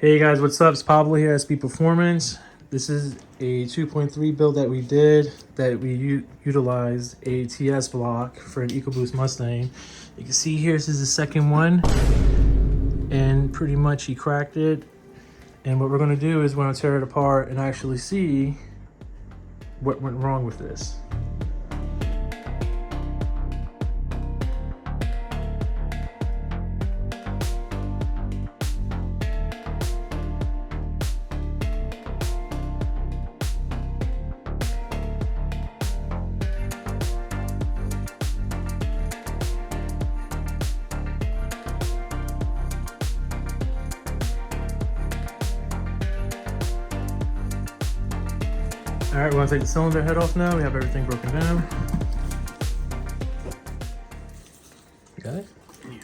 Hey guys, what's up? It's Pablo here at SP Performance. This is a 2.3 build that we did that we utilized a TS block for an Ecoboost Mustang. You can see here, this is the second one, and pretty much he cracked it. And what we're gonna do is we're gonna tear it apart and actually see what went wrong with this. All right, we're gonna take the cylinder head off now. We have everything broken down. You got it? Yeah.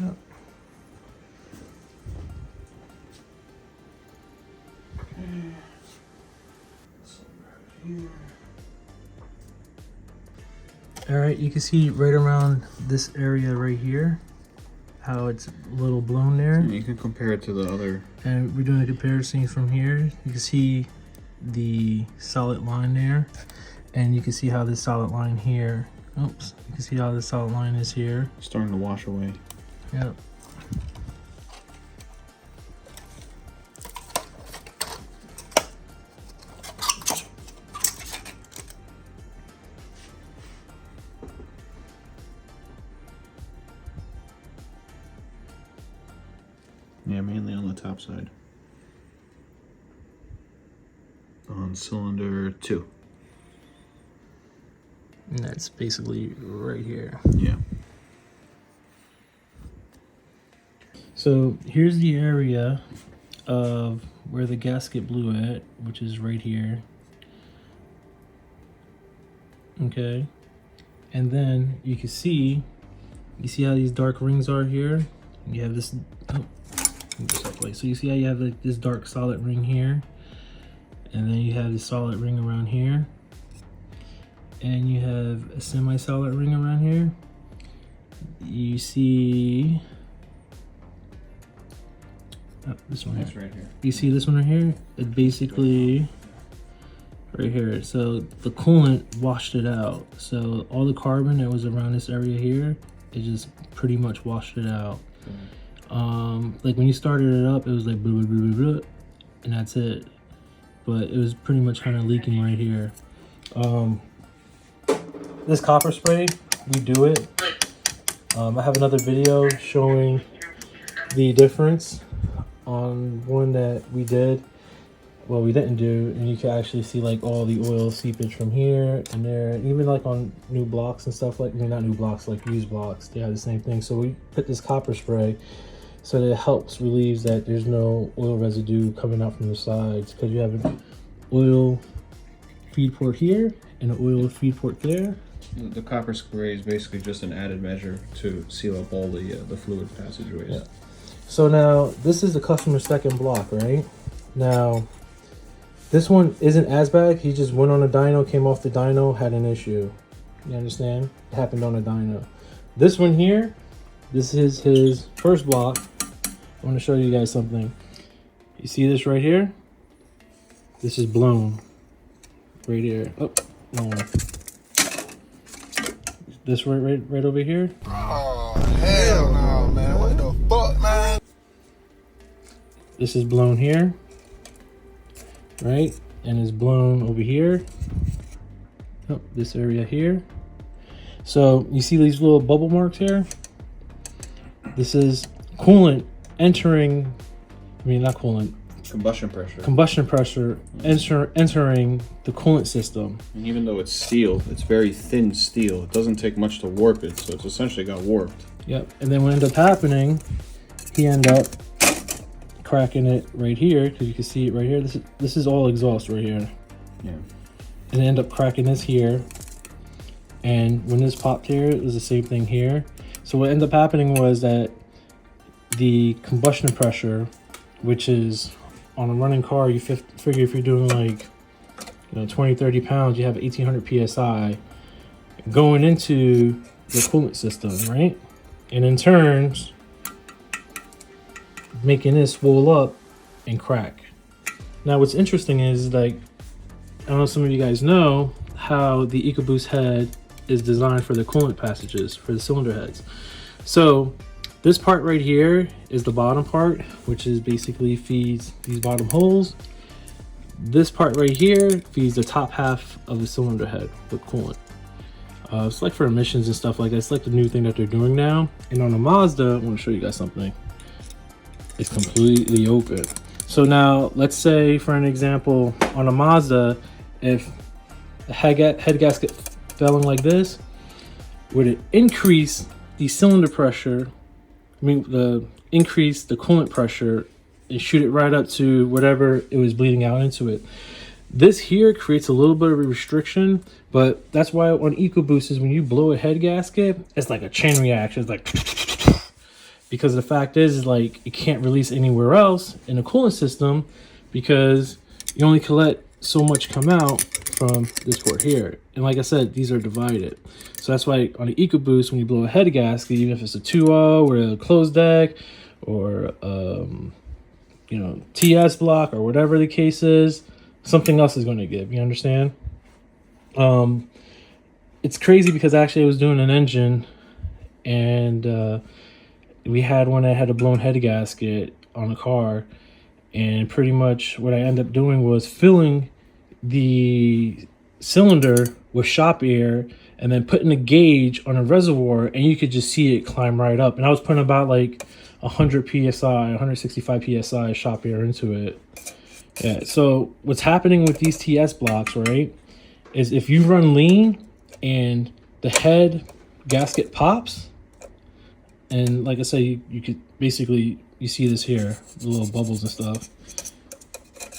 Yep. Okay. So right here. All right, you can see right around this area right here how it's a little blown there. You can compare it to the other. And we're doing a comparison from here. You can see the solid line there, and you can see how this solid line here. Oops, you can see how this solid line is here. Starting to wash away. Yep. Yeah, mainly on the top side. On cylinder 2. And that's basically right here. Yeah. So here's the area of where the gasket blew at, which is right here. Okay. And then you can see how these dark rings are here? You have this, oh, so you see how you have like this dark solid ring here, and then you have this solid ring around here, and you have a semi-solid ring around here. You see this one. That's right here. You see this one right here? It basically right here. So the coolant washed it out. So all the carbon that was around this area here, it just pretty much washed it out. Like when you started it up, it was like blah, blah, blah, blah, blah, and that's it. But it was pretty much kind of leaking right here. This copper spray, we do it. I have another video showing the difference on one that we did. Well, we didn't do, and you can actually see like all the oil seepage from here and there, and even like on new blocks and stuff, like, I mean, not new blocks, like used blocks, they have the same thing. So we put this copper spray so that it helps relieves that there's no oil residue coming out from the sides, because you have an oil feed port here and an oil feed port there. The copper spray is basically just an added measure to seal up all the fluid passageways. Yeah. So now this is the customer's second block, right? Now this one isn't as bad. He just went on a dyno, came off the dyno, had an issue. You understand? It happened on a dyno. This one here, this is his first block. I want to show you guys something. You see this right here? This is blown. Right here. Oh, no. This right over here. Oh, hell no, man. What the fuck, man? This is blown here. Right? And it's blown over here. Oh, this area here. So you see these little bubble marks here? This is coolant entering, I mean, not coolant. Combustion pressure. Combustion pressure entering the coolant system. And even though it's steel, it's very thin steel. It doesn't take much to warp it, so it's essentially got warped. Yep. And then what ended up happening, he ended up cracking it right here, because you can see it right here. This is all exhaust right here. Yeah. And end up cracking this here. And when this popped here, it was the same thing here. So what ended up happening was that the combustion pressure, which is on a running car, you figure if you're doing like 20, 30 pounds, you have 1800 psi going into the coolant system, right? And in turns, making it swell up and crack. Now, what's interesting is, like, I don't know if some of you guys know how the Ecoboost head is designed for the coolant passages, for the cylinder heads. So this part right here is the bottom part, which is basically feeds these bottom holes. This part right here feeds the top half of the cylinder head with coolant. It's like for emissions and stuff like that. It's like the new thing that they're doing now. And on the Mazda, I want to show you guys something. It's completely open. So now, let's say, for an example, on a Mazda, if the head gasket fell in like this, would it increase the cylinder pressure, increase the coolant pressure and shoot it right up to whatever it was bleeding out into it. This here creates a little bit of a restriction, but that's why on Ecoboost is when you blow a head gasket, it's like a chain reaction. It's like, because the fact is like it can't release anywhere else in the coolant system because you only can let so much come out from this port here. And like I said, these are divided. So that's why on the Ecoboost, when you blow a head gasket, even if it's a 2.0 or a closed deck or TS block or whatever the case is, something else is going to give. You understand? It's crazy because actually I was doing an engine and we had one that had a blown head gasket on a car, and pretty much what I ended up doing was filling the cylinder with shop air and then putting a gauge on a reservoir, and you could just see it climb right up. And I was putting about like 100 psi, 165 psi shop air into it. Yeah, so what's happening with these TS blocks, right, is if you run lean and the head gasket pops, and like I say, you could basically, you see this here, the little bubbles and stuff.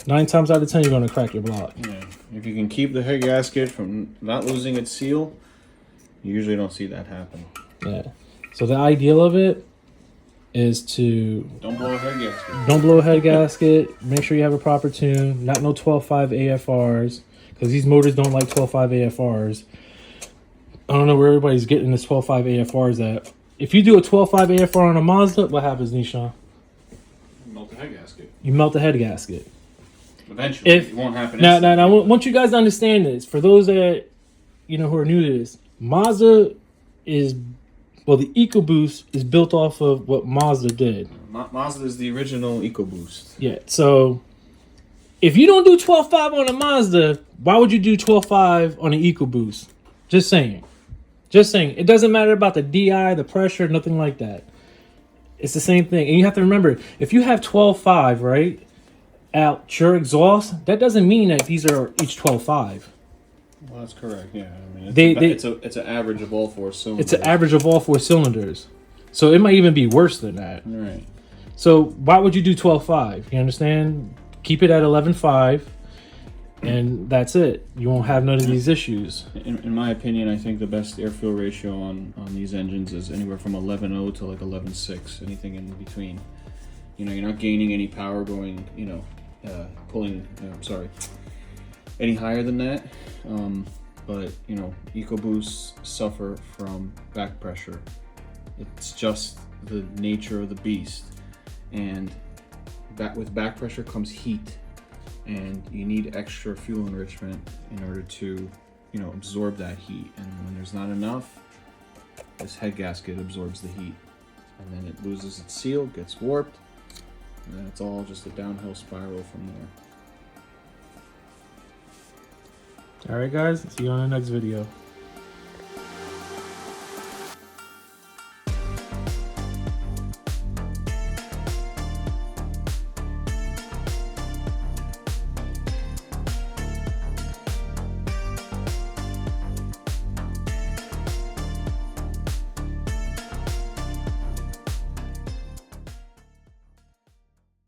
9 times out of 10, you're going to crack your block. Yeah. If you can keep the head gasket from not losing its seal, you usually don't see that happen. Yeah. So the ideal of it is to don't blow a head gasket. Don't blow a head gasket. Make sure you have a proper tune. Not no 12.5 AFRs, because these motors don't like 12.5 AFRs. I don't know where everybody's getting this 12.5 AFRs at. If you do a 12.5 AFR on a Mazda, what happens, Nishan? Melt the head gasket. You melt the head gasket. Eventually, it won't happen. Now, I want you guys to understand this. For those that who are new to this, Mazda is, well, the Ecoboost is built off of what Mazda did. Mazda is the original Ecoboost. Yeah. So if you don't do 12.5 on a Mazda, why would you do 12.5 on an Ecoboost? Just saying. Just saying. It doesn't matter about the DI, the pressure, nothing like that. It's the same thing. And you have to remember, if you have 12.5, right, out your exhaust, that doesn't mean that these are each 12.5. Well, that's correct. Yeah, I mean, it's an average of all 4 cylinders. It's an average of all 4 cylinders, so it might even be worse than that. Right. So why would you do 12.5? You understand? Keep it at 11.5, and that's it. You won't have none of these issues. In my opinion, I think the best air-fuel ratio on these engines is anywhere from 11.0 to like 11.6, anything in between. You're not gaining any power going, pulling. Any higher than that. But Ecoboosts suffer from back pressure. It's just the nature of the beast, and with back pressure comes heat, and you need extra fuel enrichment in order to absorb that heat. And when there's not enough, this head gasket absorbs the heat, and then it loses its seal, gets warped, and then it's all just a downhill spiral from there. All right, guys. See you on the next video.